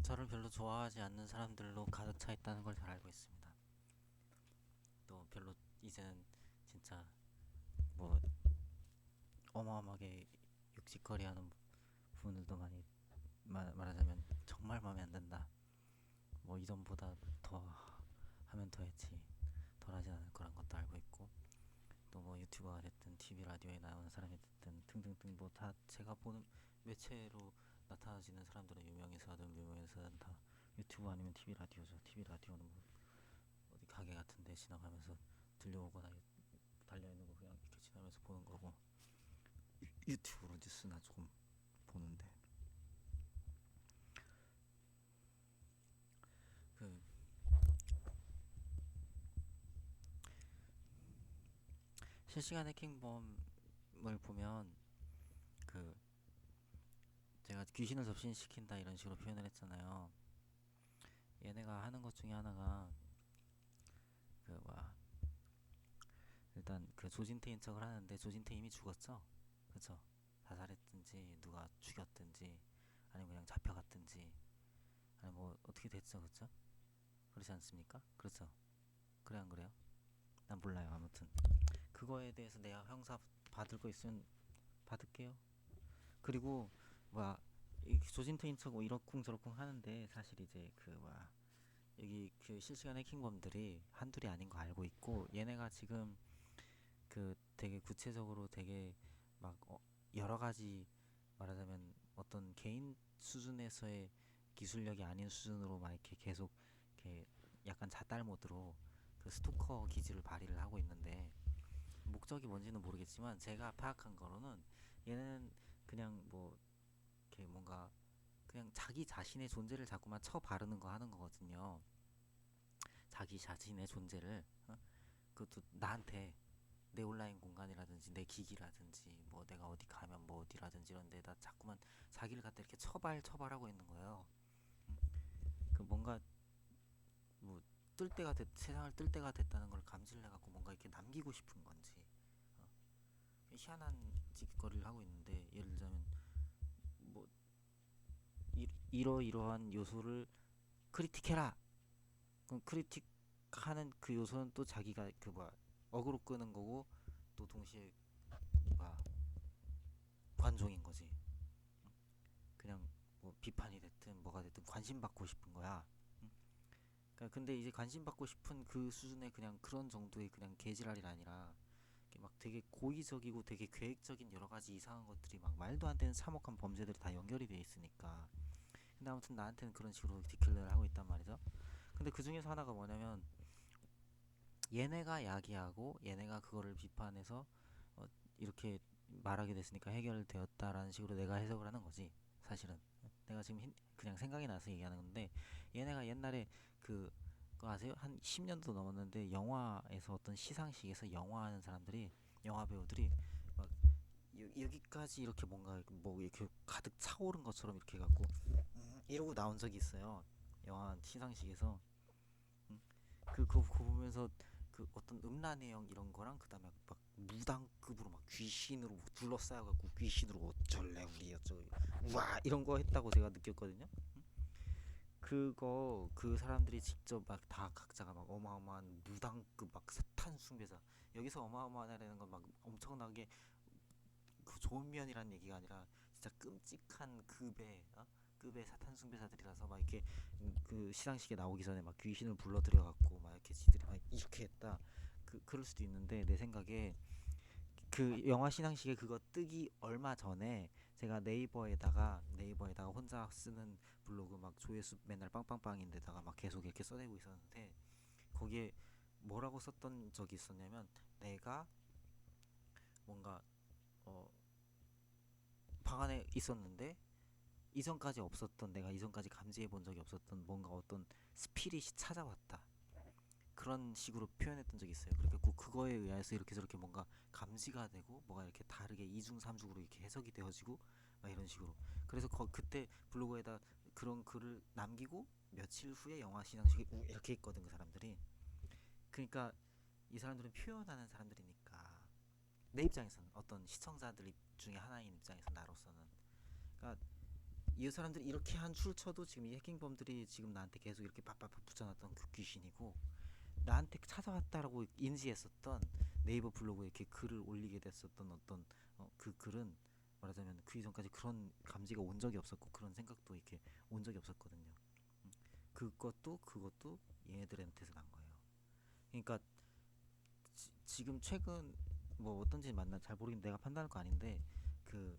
저를 별로 좋아하지 않는 사람들로 가득 차 있다는 걸 잘 알고 있습니다. 또 별로 이제는 진짜 뭐 어마어마하게 육직거리하는 분들도 많이 말하자면 정말 마음에 안 든다. 뭐 이전보다 더 하면 더 했지 덜 하진 않을 거란 것도 알고 있고, 또 뭐 유튜버가 됐든 TV 라디오에 나오는 사람이 됐든 등등등 뭐 다 제가 보는 매체로 나타나지는 사람들은 유명인사든 무명인사든 다 유튜브 아니면 TV 라디오죠. TV 라디오는 뭐 어디 가게 같은 데 지나가면서 들려오거나 달려있는 거 그냥 이렇게 지나면서 보는 거고, 유튜브로 뉴스나 조금 보는데, 그 실시간 해킹범을 보면, 그 제가 귀신을 접신시킨다 이런 식으로 표현을 했잖아요. 얘네가 하는 것 중에 하나가 그 뭐야, 일단 그 조진태인 척을 하는데 조진태 이미 죽었죠. 그쵸? 자살했든지 누가 죽였든지 아니면 그냥 잡혀갔든지 아니 뭐 어떻게 됐죠. 그쵸? 그렇지 않습니까? 그렇죠? 그래 안 그래요? 난 몰라요. 아무튼 그거에 대해서 내가 형사 받을 거 있으면 받을게요. 그리고 뭐야, 이 조진트인 척뭐 이러쿵 저러쿵 하는데 사실 이제 그 뭐야, 여기 그 실시간 해킹범들이 한둘이 아닌 거 알고 있고, 얘네가 지금 그 되게 구체적으로 되게 막 여러 가지, 말하자면 어떤 개인 수준에서의 기술력이 아닌 수준으로 막 이렇게 계속 이렇게 약간 자달 모드로 그 스토커 기질을 발휘를 하고 있는데, 목적이 뭔지는 모르겠지만 제가 파악한 거로는 얘는 그냥 뭐 이렇게 뭔가 그냥 자기 자신의 존재를 자꾸만 쳐 바르는 거 하는 거거든요. 자기 자신의 존재를 그것도 나한테 내 온라인 공간이라든지 내 기기라든지 뭐 내가 어디 가면 뭐 어디라든지 이런 데다 자꾸만 자기를 갖다 이렇게 처발하고 있는 거예요. 그 뭔가 뭐 세상을 뜰 때가 됐다는 걸 감지를 해갖고 뭔가 이렇게 남기고 싶은 건지 어, 희한한 짓거리를 하고 있는데, 예를 들자면 뭐 이러이러한 요소를 크리틱해라. 그럼 크리틱하는 그 요소는 또 자기가 그 뭐야, 어그로 끄는 거고, 또 동시에 뭐야, 관종인 거지. 그냥 뭐 비판이 됐든 뭐가 됐든 관심 받고 싶은 거야. 그러니까 근데 이제 관심 받고 싶은 그 수준의 그냥 그런 정도의 그냥 개지랄이 아니라 막 되게 고의적이고 되게 계획적인 여러 가지 이상한 것들이 막 말도 안 되는 참혹한 범죄들이 다 연결이 돼 있으니까. 근데 아무튼 나한테는 그런 식으로 디클레어를 하고 있단 말이죠. 근데 그 중에서 하나가 뭐냐면, 얘네가 야기하고 얘네가 그거를 비판해서 어, 이렇게 말하게 됐으니까 해결되었다라는 식으로 내가 해석을 하는 거지. 사실은 내가 지금 그냥 생각이 나서 얘기하는 건데, 얘네가 옛날에 그 그거 아세요? 한 10년도 넘었는데 영화에서 어떤 시상식에서 영화하는 사람들이, 영화 배우들이 막 여기까지 이렇게 뭔가 뭐 이렇게 가득 차오른 것처럼 이렇게 해갖고 이러고 나온 적이 있어요. 영화 시상식에서. 그거 보면서 그 어떤 음란 내용 이런 거랑 그다음에 막 무당급으로 막 귀신으로 뭐 둘러싸여갖고 귀신으로 어쩔래 우리 어쩌고 와 이런 거 했다고 제가 느꼈거든요. 그거 그 사람들이 직접 막 다 각자가 막 어마어마한 무당급 막 사탄 숭배자, 여기서 어마어마하다는 건 막 엄청나게 그 좋은 면이란 얘기가 아니라 진짜 끔찍한 급의 급의 사탄 숭배자들이라서 막 이렇게 그 시상식에 나오기 전에 막 귀신을 불러들여 갖고 막 이렇게 지들이 막 이렇게 했다. 그럴 수도 있는데, 내 생각에 그 영화 시상식에 그거 뜨기 얼마 전에 제가 네이버에다가 혼자 쓰는 블로그 막 조회수 맨날 빵빵빵인데다가 막 계속 이렇게 써내고 있었는데, 거기에 뭐라고 썼던 적이 있었냐면, 내가 뭔가 어, 방 안에 있었는데 이전까지 없었던, 내가 이전까지 감지해 본 적이 없었던 뭔가 어떤 스피릿이 찾아왔다, 그런 식으로 표현했던 적이 있어요. 그러니까 그거에 의해서 이렇게 저렇게 뭔가 감지가 되고 뭐가 이렇게 다르게 이중 삼중으로 이렇게 해석이 되어지고 막 이런 식으로. 그래서 그때 블로그에다 그런 글을 남기고 며칠 후에 영화 시상식이 이렇게 있거든 그 사람들이. 그러니까 이 사람들은 표현하는 사람들이니까, 내 입장에서는 어떤 시청자들 중에 하나인 입장에서 나로서는, 그러니까 이 사람들이 이렇게 한 출처도 지금 이 해킹범들이 지금 나한테 계속 이렇게 빡빡빡 붙여놨던 그 귀신이고, 나한테 찾아왔다라고 인지했었던 네이버 블로그에 이렇게 글을 올리게 됐었던 어떤 그 글은, 말하자면 그 이전까지 그런 감지가 온 적이 없었고 그런 생각도 이렇게 온 적이 없었거든요. 그것도 얘네들한테서 난 거예요. 그러니까 지금 최근 뭐 어떤지 맞나 잘 모르겠는데 내가 판단할 거 아닌데, 그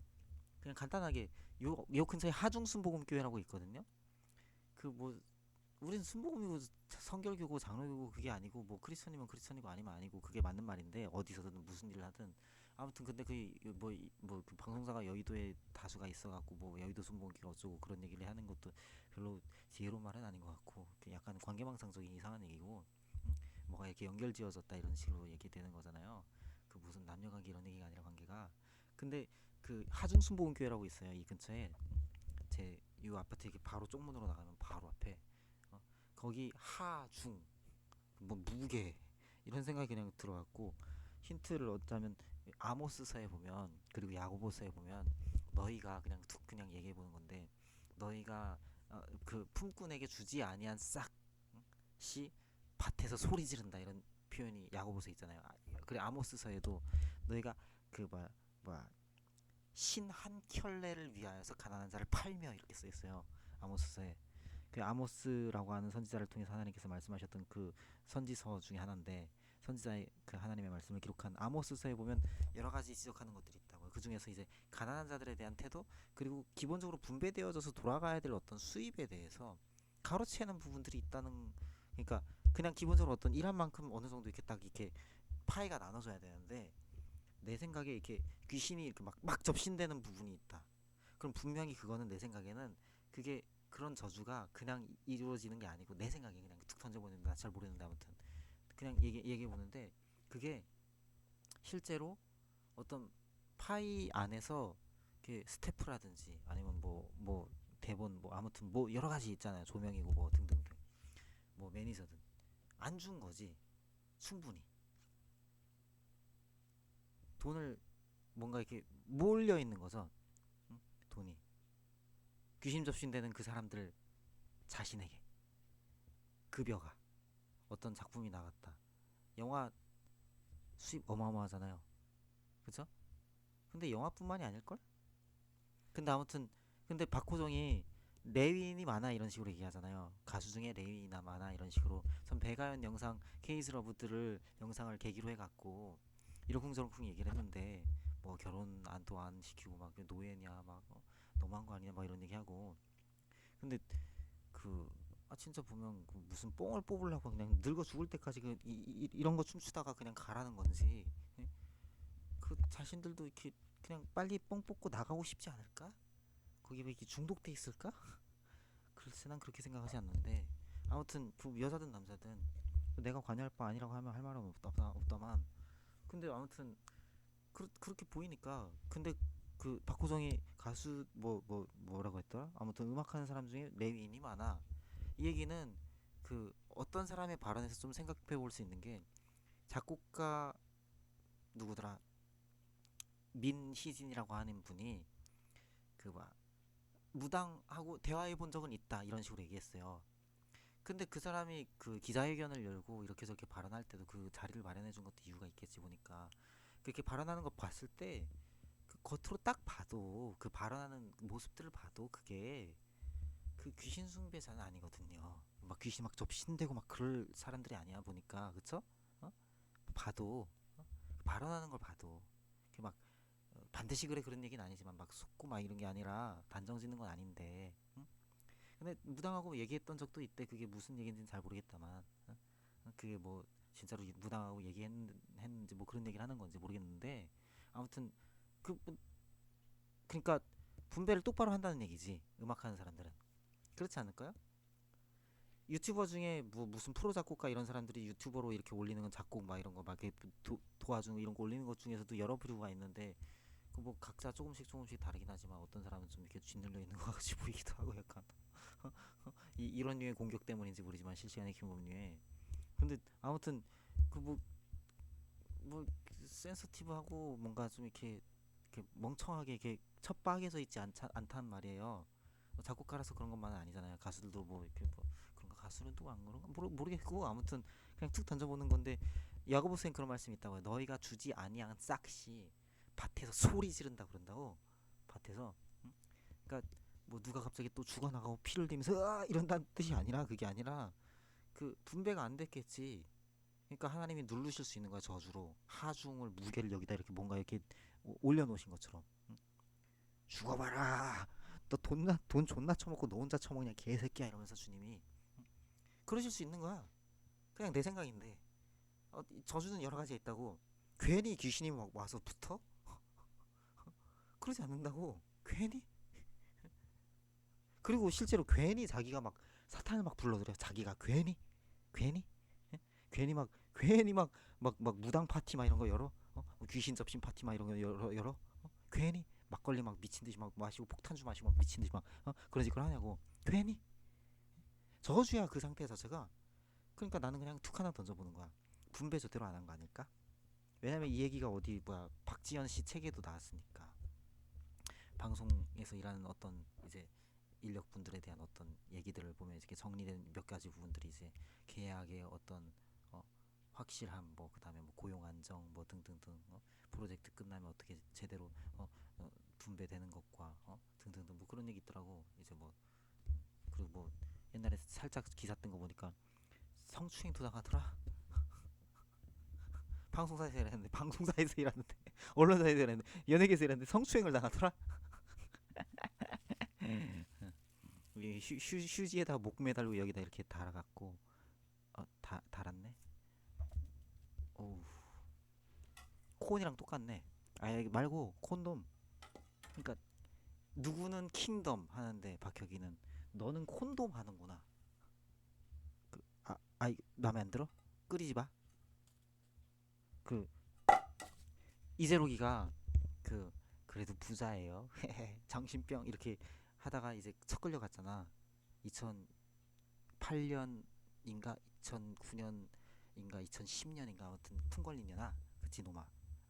그냥 간단하게 요 근처에 하중순복음교회라고 있거든요. 그 뭐 우린 순복음이고 성결교고 장로교고 그게 아니고, 뭐 크리스천이면 크리스천이고 아니면 아니고 그게 맞는 말인데, 어디서든 무슨 일을 하든 아무튼. 근데 그뭐그 방송사가 여의도에 다수가 있어갖고 뭐 여의도 순복음교가 어쩌고 그런 얘기를 하는 것도 별로 지혜로운 말은 아닌 것 같고, 약간 관계망상적인 이상한 얘기고, 뭐가 이렇게 연결지어졌다 이런 식으로 얘기되는 거잖아요. 그 무슨 남녀관계 이런 얘기가 아니라 관계가. 근데 그 하중순복음교회라고 있어요 이 근처에. 제 이 아파트 이렇게 바로 쪽문으로 나가면 바로 앞에, 어, 거기 하중 뭐 무게 이런 생각이 그냥 들어왔고, 힌트를 얻자면 아모스서에 보면, 그리고 야고보서에 보면, 너희가 그냥 툭 그냥 얘기해 보는 건데, 너희가 그 품꾼에게 주지 아니한 싹시 밭에서 소리 지른다 이런 표현이 야고보서 있잖아요. 그래 아모스서에도 너희가 그 뭐야 신 한 켤레를 위하여서 가난한 자를 팔며 이렇게 써 있어요. 아모스서에. 그 아모스라고 하는 선지자를 통해서 하나님께서 말씀하셨던 그 선지서 중에 하나인데, 선지자의 그 하나님의 말씀을 기록한 아모스서에 보면 여러 가지 지적하는 것들이 있다고요. 그 중에서 이제 가난한 자들에 대한 태도, 그리고 기본적으로 분배되어져서 돌아가야 될 어떤 수입에 대해서 가로채는 부분들이 있다는. 그러니까 그냥 기본적으로 어떤 일한 만큼 어느 정도 이렇게 딱 이렇게 파이가 나눠져야 되는데, 내 생각에 이렇게 귀신이 이렇게 막 접신되는 부분이 있다. 그럼 분명히 그거는 내 생각에는, 그게 그런 저주가 그냥 이루어지는 게 아니고, 내 생각에 그냥 툭 던져보는데, 나 잘 모르는데 아무튼 그냥 얘기해 보는데, 그게 실제로 어떤 파이 안에서 그 스태프라든지 아니면 뭐 대본 뭐 아무튼 뭐 여러 가지 있잖아요. 조명이고 뭐 등등등, 뭐 매니저든 안 준 거지. 충분히 돈을 뭔가 이렇게 몰려 있는 거죠. 응? 돈이 귀신 접신되는 그 사람들 자신에게 급여가, 어떤 작품이 나갔다, 영화 수입 어마어마하잖아요. 그죠? 근데 영화뿐만이 아닐걸? 근데 아무튼, 근데 박호정이 레윈이 많아 이런 식으로 얘기하잖아요. 가수 중에 레윈이나 많아 이런 식으로. 전 배가연 영상 케이스 러브들을 영상을 계기로 해갖고 이러쿵저러쿵 얘기를 했는데, 뭐 결혼 안 시키고 막 노예냐 막 너무한 거 아니냐 막 이런 얘기하고. 근데 그 진짜 보면 그 무슨 뽕을 뽑으려고 그냥 늙어 죽을 때까지 이런 거 춤추다가 그냥 가라는 건지, 예? 그 자신들도 이렇게 그냥 빨리 뽕 뽑고 나가고 싶지 않을까? 거기 왜 이렇게 중독돼 있을까? 글쎄 난 그렇게 생각하지 않는데, 아무튼 여자든 남자든 내가 관여할 바 아니라고 하면 할 말은 없다만, 근데 아무튼 그렇게 보이니까. 근데 그 박호정이 가수 뭐라고 했더라? 아무튼 음악하는 사람 중에 레위인이 많아. 이 얘기는 그 어떤 사람의 발언에서 좀 생각해 볼 수 있는 게, 작곡가 누구더라, 민희진이라고 하는 분이 그 무당하고 대화해 본 적은 있다 이런 식으로 얘기했어요. 근데 그 사람이 그 기자회견을 열고 이렇게 저렇게 발언할 때도 그 자리를 마련해 준 것도 이유가 있겠지 보니까. 그렇게 발언하는 거 봤을 때, 그 겉으로 딱 봐도 그 발언하는 모습들을 봐도 그게 그 귀신 숭배자는 아니거든요. 막 귀신 막 접신되고 막 그럴 사람들이 아니야 보니까. 그쵸? 어? 봐도, 발언하는 걸 봐도 막 반드시 그래 그런 얘기는 아니지만 막 속고 막 이런 게 아니라 단정 짓는 건 아닌데, 응? 근데 무당하고 얘기했던 적도 있대. 그게 무슨 얘기인지는 잘 모르겠다만, 그게 뭐 진짜로 무당하고 얘기했는지 뭐 그런 얘기를 하는 건지 모르겠는데, 아무튼 뭐, 그러니까 분배를 똑바로 한다는 얘기지 음악하는 사람들은. 그렇지 않을까요? 유튜버 중에 뭐 무슨 프로 작곡가 이런 사람들이 유튜버로 이렇게 올리는 건 작곡 막 이런 거 막 이렇게 도와주는 이런 거 올리는 것 중에서도 여러 부류가 있는데, 그 뭐 각자 조금씩 다르긴 하지만, 어떤 사람은 좀 이렇게 짓눌려 있는 것 같이 보이기도 하고 약간 이런 류의 공격 때문인지 모르지만 실시간의 김범류에. 근데 아무튼 그 뭐 센서티브하고 뭔가 좀 이렇게 멍청하게 이렇게 첫 박에서 있지 않단 말이에요. 작곡가라서 그런 것만은 아니잖아요. 가수들도 뭐 이렇게 뭐 그런가, 가수는 또 안 그런가 모르겠고, 아무튼 그냥 툭 던져보는 건데, 야고보 쌤 그런 말씀이 있다고요. 너희가 주지 아니한 싹시 밭에서 소리 지른다 그런다고. 밭에서. 응? 그러니까 뭐 누가 갑자기 또 죽어나가고 피를 대면서 으아 이런다는 뜻이 아니라, 그게 아니라 그 분배가 안 됐겠지. 그러니까 하나님이 누르실 수 있는 거야, 저주로. 하중을, 무게를 여기다 이렇게 뭔가 이렇게 올려놓으신 것처럼. 응? 죽어봐라. 너 돈 존나 처먹고 너 혼자 처먹냐 개새끼야, 이러면서 주님이. 응? 그러실 수 있는 거야. 그냥 내 생각인데. 저주는 여러 가지가 있다고. 괜히 귀신이 막 와서 붙어? 그러지 않는다고. 괜히. 그리고 실제로 괜히 자기가 막 사탄을 막 불러들여. 자기가 괜히 예? 괜히 막 무당 파티 막 이런 거 열어. 귀신 접신 파티 막 이런 거 열어. 괜히 막걸리 막 미친 듯이 막 마시고 폭탄주 마시고 막 미친 듯이 막 그런 짓을 하냐고. 괜히. 저주야 그 상태 자체가. 그러니까 나는 그냥 툭 하나 던져보는 거야. 분배 제대로 안 한 거 아닐까? 왜냐면 이 얘기가 어디 뭐야 박지현 씨 책에도 나왔으니까. 방송에서 일하는 어떤 이제 인력분들에 대한 어떤 얘기들을 보면 이렇게 정리된 몇 가지 부분들이 이제 계약의 어떤 어, 확실함, 뭐 그다음에 뭐 고용 안정, 뭐 등등등, 프로젝트 끝나면 어떻게 제대로 분배되는 것과 등등등, 뭐 그런 얘기 있더라고. 이제 뭐 그리고 뭐 옛날에 살짝 기사 뜬 거 보니까 성추행 도당하더라. 방송사에서 일하는데 언론사에서 일하는데 연예계에서 일하는데 성추행을 당하더라. 휴지에다 목 매달고 여기다 이렇게 달아갖고 달았네. 어우, 콘이랑 똑같네. 아 말고 콘돔. 그러니까 누구는 킹덤 하는데 박혁이는 너는 콘돔 하는구나. 맘에 안 들어? 끓이지 마. 그 이재록이가 그 그래도 부자예요. 정신병 이렇게 하다가 이제 첫 끌려갔잖아. 2008년인가 2009년인가 2010년인가 아무튼 퉁 걸린 년아. 그치 놈아.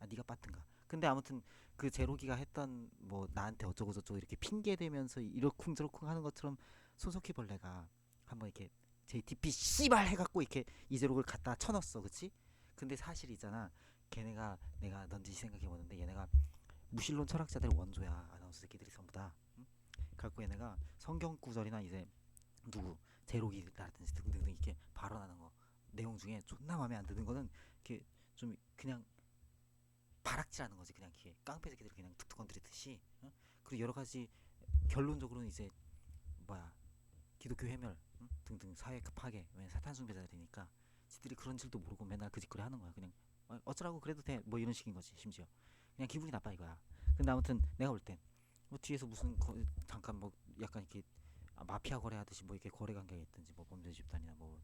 네가 빠튼가. 근데 아무튼 그 제로기가 했던 뭐 나한테 어쩌고 저쩌고 이렇게 핑계 대면서 이러쿵저러쿵 하는 것처럼 손석희 벌레가 한번 이렇게 JTP 씨발 해갖고 이렇게 이재록을 갖다 쳐넣었어. 그치? 근데 사실 있잖아. 걔네가 내가 넌지 생각해보는데 얘네가 무신론 철학자들 원조야. 아나운서 새끼들이 전부 다. 응? 갖고 얘네가 성경 구절이나 이제 누구 제로기라든지 등등등 이렇게 발언하는 거 내용 중에 존나 마음에 안 드는 거는 이렇게 좀 그냥 바락질하는 거지. 그냥 이렇게 깡패 새끼들 그냥 툭툭 건드리듯이. 응? 그리고 여러 가지 결론적으로는 이제 뭐야 기독교 회멸, 응? 등등 사회 파괴. 왜냐 사탄 숭배자들이니까 지들이 그런 줄도 모르고 맨날 그 짓거리 하는 거야. 그냥 어쩌라고 그래도 돼 뭐 이런 식인 거지. 심지어 그냥 기분이 나빠 이거야. 근데 아무튼 내가 볼 땐 뭐 뒤에서 무슨 잠깐 뭐 약간 이렇게 마피아 거래하듯이 뭐 이렇게 거래 관계가 있든지 뭐 범죄 집단이나 뭐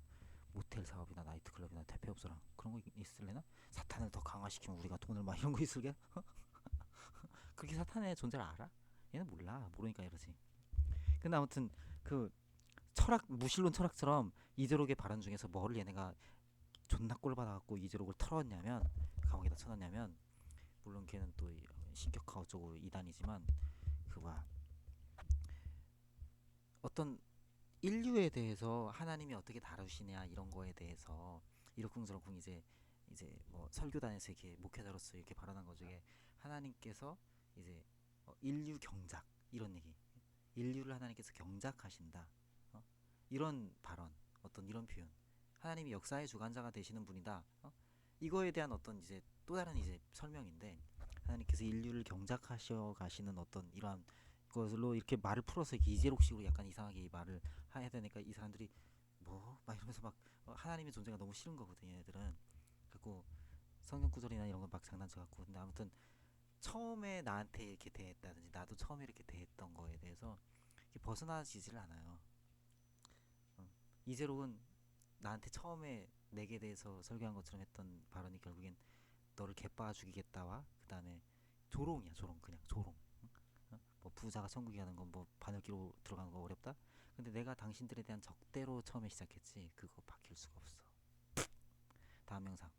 모텔 사업이나 나이트클럽이나 퇴폐업소랑 그런 거 있을래나? 사탄을 더 강화시키면 우리가 돈을 막 이런 거 있을게? 그렇게 사탄의 존재를 알아? 얘는 몰라. 모르니까 이러지. 근데 아무튼 그 철학 무신론 철학처럼 이재록의 발언 중에서 뭐를 얘네가 존나 꼴 받아갖고 이재록을 털었냐면 감옥에다 쳐놨냐면, 물론 걔는 또 신격화 어쩌고 이단이지만 그 뭐야 어떤 인류에 대해서 하나님이 어떻게 다루시냐 이런 거에 대해서 이러쿵저러쿵 이제 뭐 설교단에서 이렇게 목회자로서 이렇게 발언한 것 중에 하나님께서 이제 인류 경작 이런 얘기, 인류를 하나님께서 경작하신다, 어? 이런 발언, 어떤 이런 표현, 하나님이 역사의 주관자가 되시는 분이다, 이거에 대한 어떤 이제 또 다른 이제 설명인데, 하나님께서 인류를 경작하셔 가시는 어떤 이러한 것으로 이렇게 말을 풀어서 이렇게 이재록식으로 약간 이상하게 말을 해야 되니까 이 사람들이 뭐 막 이러면서 막 하나님의 존재가 너무 싫은 거거든 얘네들은. 그리고 성경 구절이나 이런 거 막 장난쳐 갖고. 근데 아무튼 처음에 나한테 이렇게 대했다든지 나도 처음에 이렇게 대했던 거에 대해서 이렇게 벗어나지질 않아요. 이재록은 나한테 처음에 내게 대해서 설교한 것처럼 했던 발언이 결국엔 너를 개빠 죽이겠다와 그 다음에 조롱이야. 조롱, 그냥 조롱. 뭐 부자가 천국에 가는 건 뭐 바늘기로 들어가는 거 어렵다. 근데 내가 당신들에 대한 적대로 처음에 시작했지. 그거 바뀔 수가 없어. 다음 영상